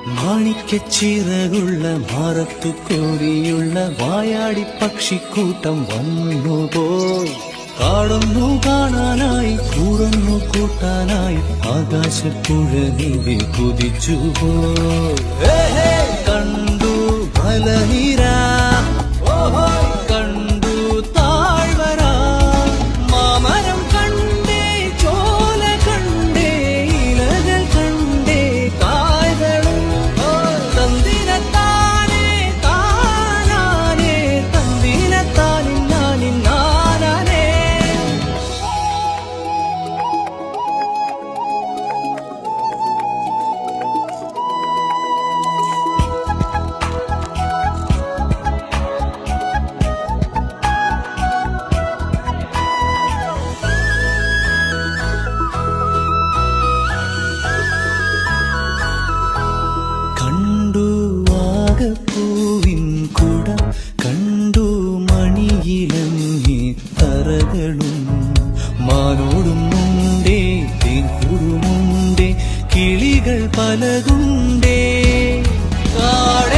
മാണിക്കച്ചിറകുള്ള മാറത്തു കോരിയുള്ള വായാടി പക്ഷിക്കൂട്ടം വന്നുപോയി. കാടൊന്നു കാണാനായി കൂടൊന്നു കൂട്ടാനായി ആകാശപ്പുഴ നീവി കുതിച്ചുപോയി. കണ്ടു മലനിര, കണ്ടു താഴ്വര, മാമരം കണ്ടേ, ചോല കണ്ടേ, ഇലകൾ കണ്ടേ, കായകളും തന്തിരത്താനേ താനാനേ, തന്തിരത്താനിന്നാനിന്നാനേ. കണ്ടു വാഗപ്പൂവിൻ കുട, കണ്ടു മണിയിലങ്ങി തറകളും, മാനോടും മുണ്ടേ തേൻകൂടുമുണ്ടേ, കിളികൾ പലതുണ്ടേ. കാട